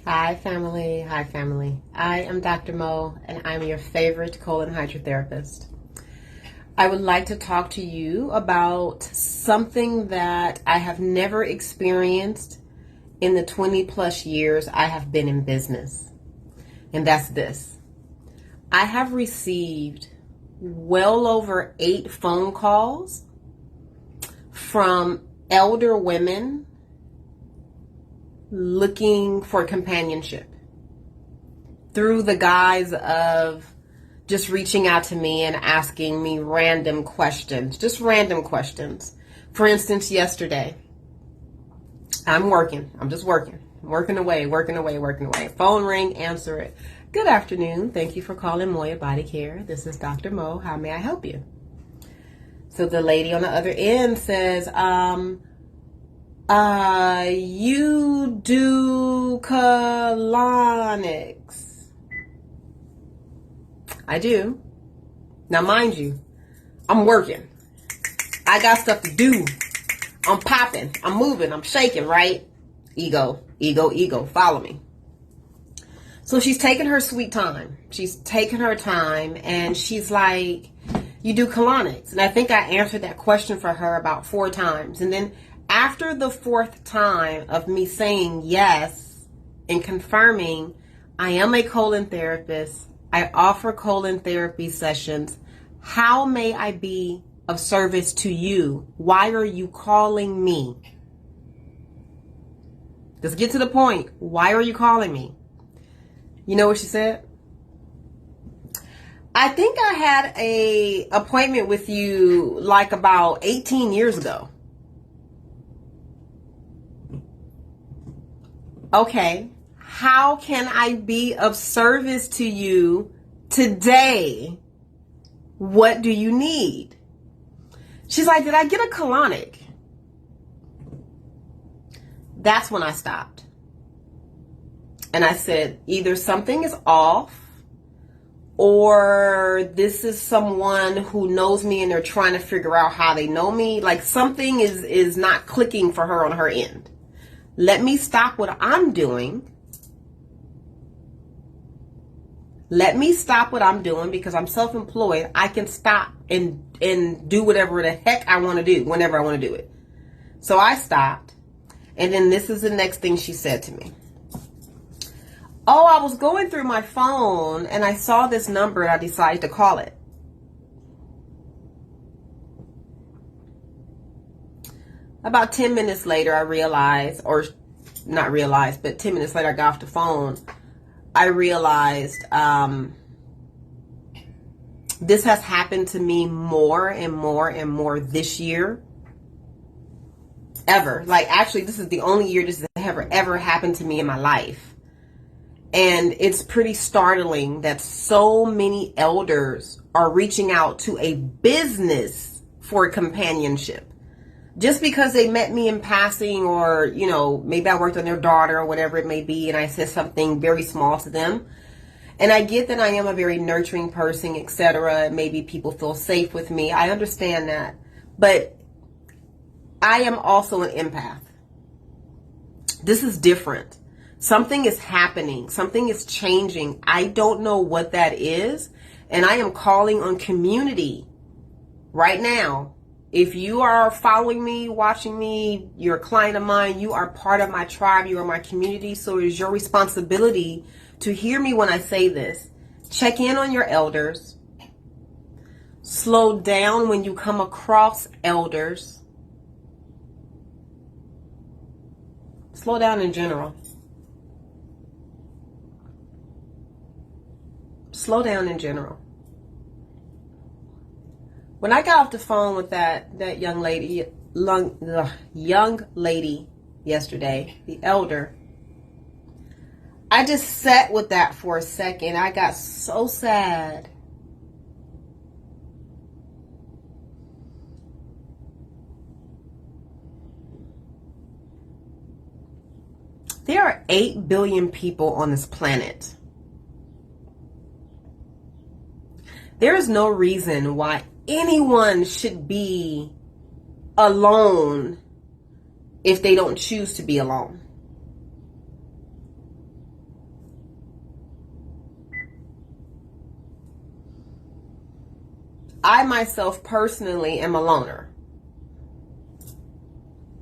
Hi family, hi family. I am Dr. Mo and I'm your favorite colon hydrotherapist. I would like to talk to you about something that I have never experienced in the 20 plus years I have been in business. And that's this. I have received well over 8 phone calls from elder women looking for companionship through the guise of just reaching out to me and asking me random questions, just random questions. For instance, yesterday, I'm just working away. Phone ring, answer it. Good afternoon. Thank you for calling Moya Body Care. This is Dr. Mo. How may I help you? So the lady on the other end says, you do colonics. I do. Now, mind you, I'm working. I got stuff to do. I'm popping. I'm moving. I'm shaking, right? Ego. Follow me. So she's taking her sweet time. She's taking her time and she's like, you do colonics. And I think I answered that question for her about 4 times. And then after the 4th time of me saying yes and confirming I am a colon therapist, I offer colon therapy sessions, how may I be of service to you? Why are you calling me? Let's get to the point. Why are you calling me? You know what she said? I think I had a appointment with you like about 18 years ago. Okay, how can I be of service to you today? What do you need? She's like, did I get a colonic? That's when I stopped. And I said, either something is off or this is someone who knows me and they're trying to figure out how they know me. Like something is not clicking for her on her end. Let me stop what I'm doing. Let me stop what I'm doing because I'm self-employed. I can stop and do whatever the heck I want to do whenever I want to do it. So I stopped. And then this is the next thing she said to me. Oh, I was going through my phone and I saw this number and I decided to call it. About 10 minutes later, I realized, or not realized, but 10 minutes later, I got off the phone. I realized this has happened to me more and more this year. Ever. Like, actually, this is the only year this has ever happened to me in my life. And it's pretty startling that so many elders are reaching out to a business for companionship. Just because they met me in passing or, you know, maybe I worked on their daughter or whatever it may be and I said something very small to them. And I get that I am a very nurturing person, etc. Maybe people feel safe with me. I understand that. But I am also an empath. This is different. Something is happening. Something is changing. I don't know what that is. And I am calling on community right now. If you are following me, watching me, you're a client of mine, you are part of my tribe, you are my community, so it is your responsibility to hear me when I say this. Check in on your elders. Slow down when you come across elders. Slow down in general. Slow down in general. When I got off the phone with that young lady yesterday, the elder, I just sat with that for a second. I got so sad. There are 8 billion people on this planet. There is no reason why anyone should be alone if they don't choose to be alone. I myself personally am a loner.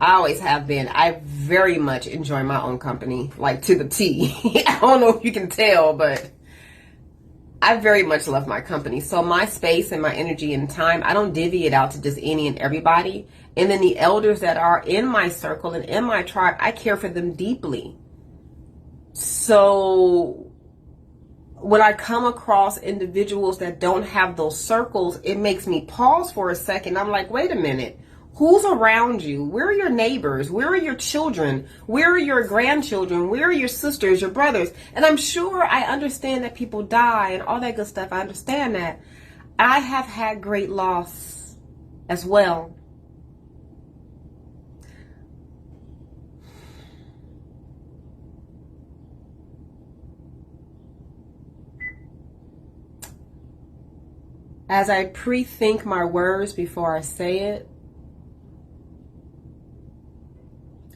I always have been. I very much enjoy my own company, like to the T. I don't know if you can tell, but I very much love my company. So my space and my energy and time, I don't divvy it out to just any and everybody. And then the elders that are in my circle and in my tribe, I care for them deeply. So when I come across individuals that don't have those circles, it makes me pause for a second. I'm like, wait a minute. Who's around you? Where are your neighbors? Where are your children? Where are your grandchildren? Where are your sisters, your brothers? And I'm sure I understand that people die and all that good stuff. I understand that. I have had great loss as well. As I pre-think my words before I say it,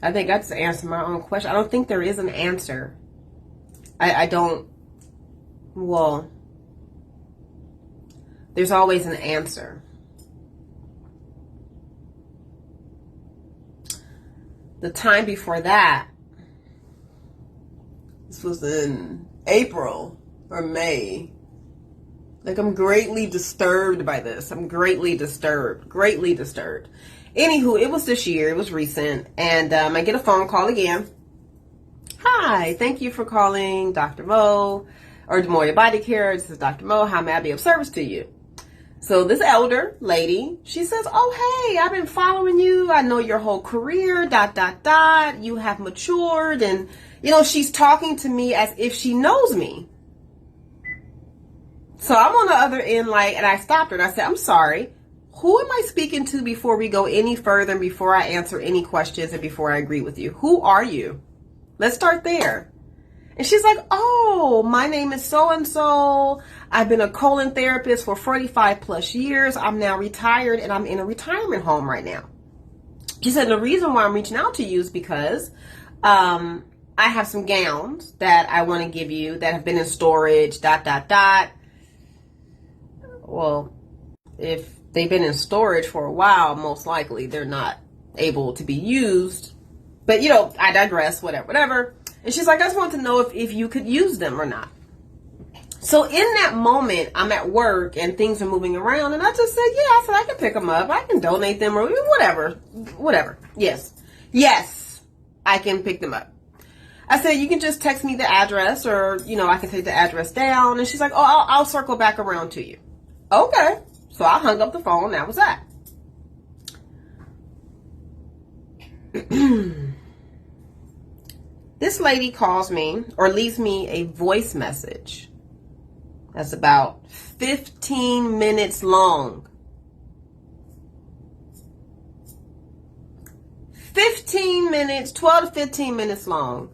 I think I just answered my own question. I don't think there is an answer. I don't, well, there's always an answer. The time before that, this was in April or May. Like, I'm greatly disturbed by this. I'm greatly disturbed. Anywho, it was this year. It was recent. And I get a phone call again. Hi, thank you for calling Dr. Mo or Demoya Body Care. This is Dr. Mo. How may I be of service to you? So this elder lady, she says, oh, hey, I've been following you. I know your whole career, ... You have matured. And, you know, she's talking to me as if she knows me. So I'm on the other end, like, and I stopped her and I said, I'm sorry. Who am I speaking to before we go any further and before I answer any questions and before I agree with you? Who are you? Let's start there. And she's like, oh, my name is so-and-so. I've been a colon therapist for 45 plus years. I'm now retired and I'm in a retirement home right now. She said, the reason why I'm reaching out to you is because I have some gowns that I want to give you that have been in storage, ... Well, if they've been in storage for a while, most likely they're not able to be used. But, you know, I digress, whatever. And she's like, I just want to know if you could use them or not. So in that moment, I'm at work and things are moving around. And I just said, yeah, I said, I can pick them up. I can donate them or whatever. Yes, I can pick them up. I said, you can just text me the address or, you know, I can take the address down. And she's like, oh, I'll circle back around to you. Okay. So I hung up the phone. That was that. This lady calls me or leaves me a voice message that's about 15 minutes long. 15 minutes, 12 to 15 minutes long.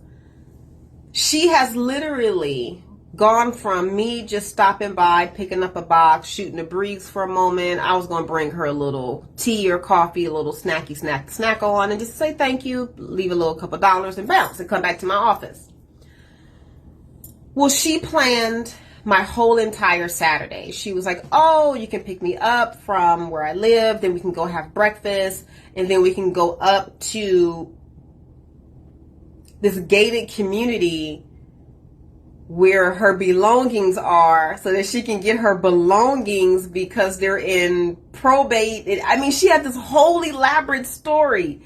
She has literally gone from me just stopping by, picking up a box, shooting a breeze for a moment. I was going to bring her a little tea or coffee, a little snack on, and just say thank you, leave a little couple dollars and bounce and come back to my office. Well, she planned my whole entire Saturday. She was like, oh, you can pick me up from where I live, then we can go have breakfast, and then we can go up to this gated community where her belongings are so that she can get her belongings because they're in probate. I mean, she had this whole elaborate story.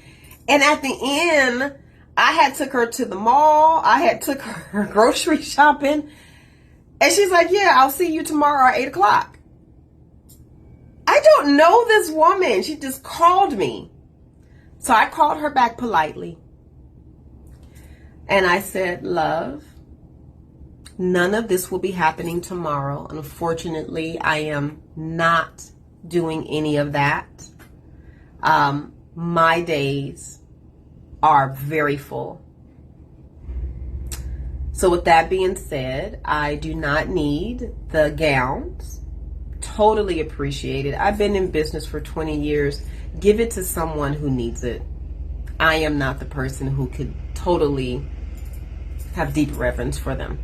And at the end, I had took her to the mall. I had took her grocery shopping. And she's like, yeah, I'll see you tomorrow at 8 o'clock. I don't know this woman. She just called me. So I called her back politely. And I said, love, none of this will be happening tomorrow. Unfortunately, I am not doing any of that. My days are very full. So with that being said, I do not need the gowns. Totally appreciate it. I've been in business for 20 years. Give it to someone who needs it. I am not the person who could totally have deep reverence for them.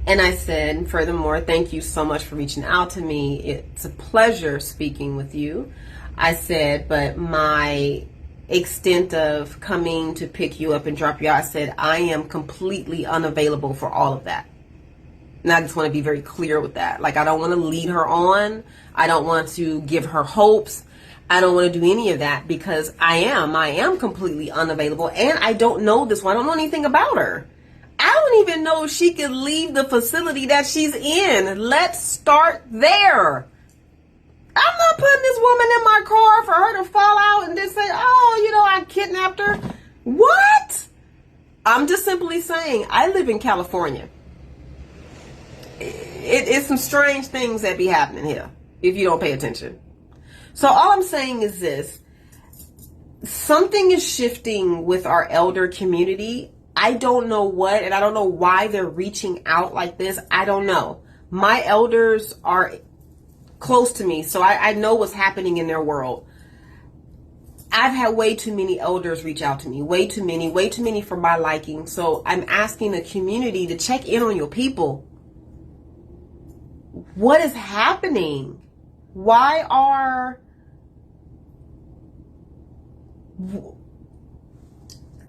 And I said, furthermore, thank you so much for reaching out to me. It's a pleasure speaking with you. I said, but my extent of coming to pick you up and drop you out, I said, I am completely unavailable for all of that. And I just want to be very clear with that. Like, I don't want to lead her on. I don't want to give her hopes. I don't want to do any of that because I am completely unavailable. And I don't know this one. I don't know anything about her. I don't even know if she could leave the facility that she's in. Let's start there. I'm not putting this woman in my car for her to fall out and then say, oh, you know, I kidnapped her. What? I'm just simply saying, I live in California. It's some strange things that be happening here if you don't pay attention. So all I'm saying is this. Something is shifting with our elder community. I don't know what, and I don't know why they're reaching out like this. I don't know. My elders are close to me, so I know what's happening in their world. I've had way too many elders reach out to me. Way too many for my liking. So I'm asking the community to check in on your people. What is happening? Why are...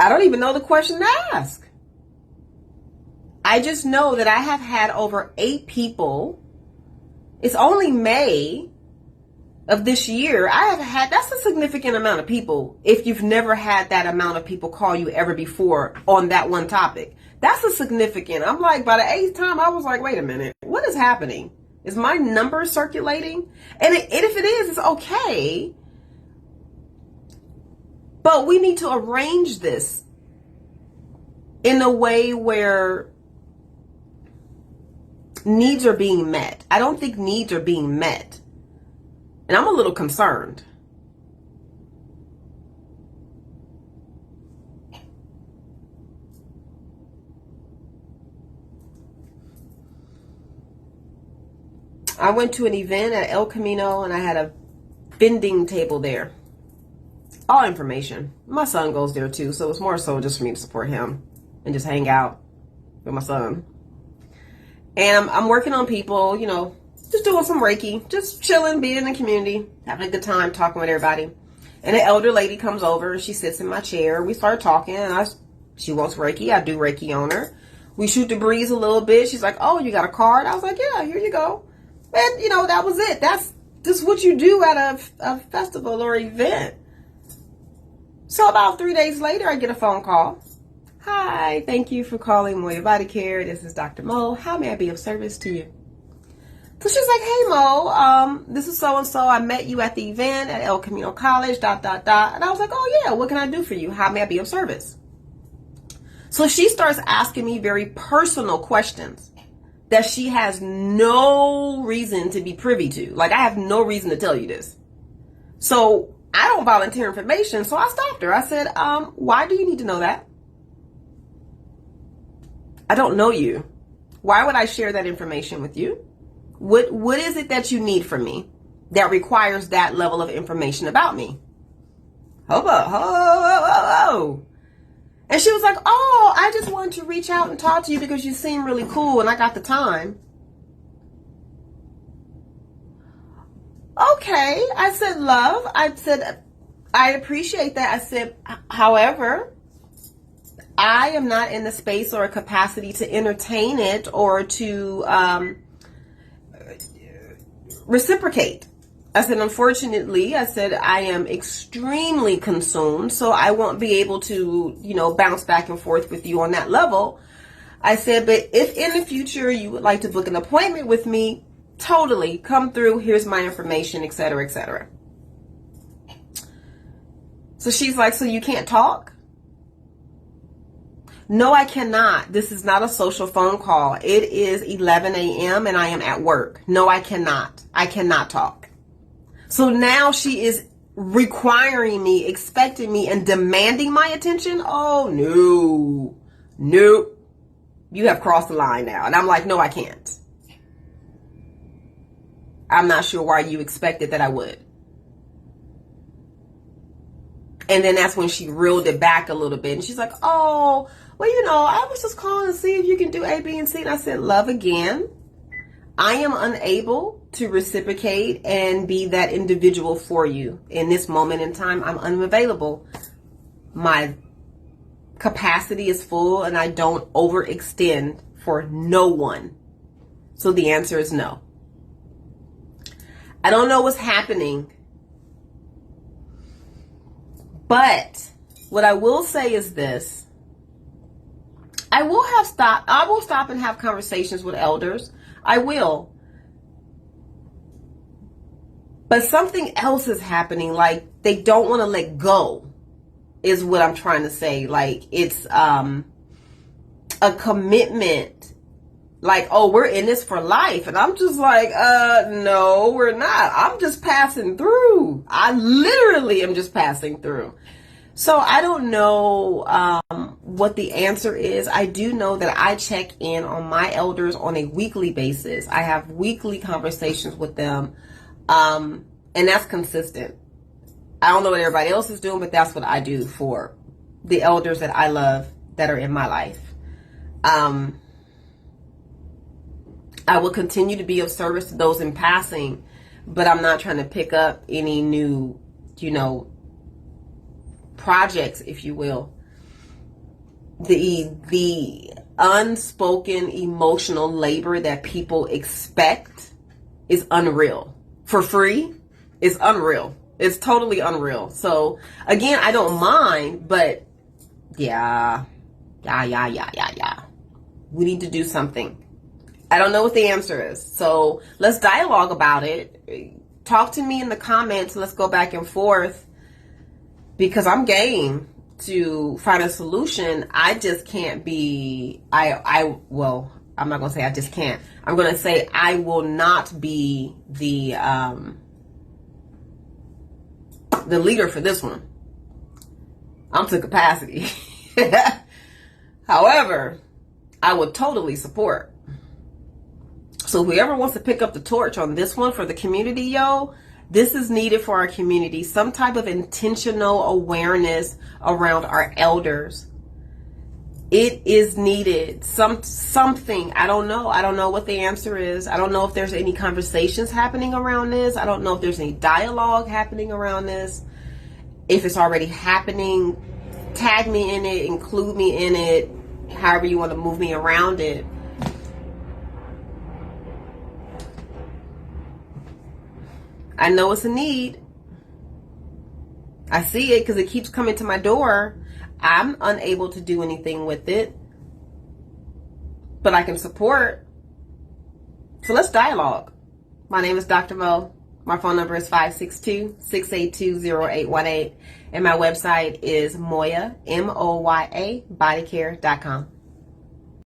I don't even know the question to ask. I just know that I have had over 8 people. It's only May of this year. That's a significant amount of people. If you've never had that amount of people call you ever before on that one topic, that's a significant. I'm like, by the 8th time, I was like, wait a minute, what is happening? Is my number circulating? And if it is, it's okay. But we need to arrange this in a way where needs are being met. I don't think needs are being met. And I'm a little concerned. I went to an event at El Camino and I had a vending table there. All information. My son goes there too, so it's more so just for me to support him and just hang out with my son. And I'm working on people, you know, just doing some Reiki, just chilling, being in the community, having a good time, talking with everybody. And an elder lady comes over and she sits in my chair. We start talking and she wants Reiki. I do Reiki on her. We shoot the breeze a little bit. She's like, oh, you got a card? I was like, yeah, here you go. And, you know, that was it. That's just what you do at a festival or event. So about 3 days later, I get a phone call. Hi, thank you for calling Moya Body Care. This is Dr. Mo. How may I be of service to you? So she's like, hey, Mo, this is so-and-so. I met you at the event at El Camino College, ... And I was like, oh, yeah, what can I do for you? How may I be of service? So she starts asking me very personal questions that she has no reason to be privy to. Like, I have no reason to tell you this. So I don't volunteer information, so I stopped her. I said, why do you need to know that? I don't know you. Why would I share that information with you? What is it that you need from me that requires that level of information about me? Ho. And she was like, oh, I just wanted to reach out and talk to you because you seem really cool and I got the time. Okay. I said, love. I said, I appreciate that. I said, however, I am not in the space or a capacity to entertain it or to reciprocate. I said, unfortunately, I said, I am extremely consumed, so I won't be able to, you know, bounce back and forth with you on that level. I said, but if in the future you would like to book an appointment with me, totally come through. Here's my information, etc., etc. So she's like, so you can't talk? No, I cannot. This is not a social phone call. It is 11 a.m. and I am at work. No, I cannot. I cannot talk. So now she is requiring me, expecting me, and demanding my attention? Oh, no. Nope. You have crossed the line now. And I'm like, no, I can't. I'm not sure why you expected that I would. And then that's when she reeled it back a little bit. And she's like, oh, well, I was just calling to see if you can do A, B, and C. And I said, love, again, I am unable to reciprocate and be that individual for you. In this moment in time, I'm unavailable. My capacity is full and I don't overextend for no one. So the answer is no. I don't know what's happening. But what I will say is this. I will stop and have conversations with elders. I will. But something else is happening. Like, they don't want to let go, is what I'm trying to say. Like, it's a commitment. Like, oh, we're in this for life. And I'm just like, no, we're not. I'm just passing through. I literally am just passing through. So I don't know what the answer is. I do know that I check in on my elders on a weekly basis. I have weekly conversations with them. And that's consistent. I don't know what everybody else is doing, but that's what I do for the elders that I love that are in my life. I will continue to be of service to those in passing, but I'm not trying to pick up any new, projects, if you will. The unspoken emotional labor that people expect is unreal. For free is unreal. It's totally unreal. So again, I don't mind, but yeah. We need to do something. I don't know what the answer is. So let's dialogue about it. Talk to me in the comments. Let's go back and forth, because I'm game to find a solution. I just can't be, well, I'm not going to say I just can't. I'm going to say I will not be the leader for this one. I'm to capacity. However, I would totally support. So whoever wants to pick up the torch on this one for the community, this is needed for our community. Some type of intentional awareness around our elders. It is needed. Something. I don't know. I don't know what the answer is. I don't know if there's any conversations happening around this. I don't know if there's any dialogue happening around this. If it's already happening, tag me in it, include me in it, however you want to move me around it. I know it's a need. I see it because it keeps coming to my door. I'm unable to do anything with it, but I can support. So let's dialogue. My name is Dr. Mo. My phone number is 562-682-0818. And my website is Moya, MOYA, bodycare.com.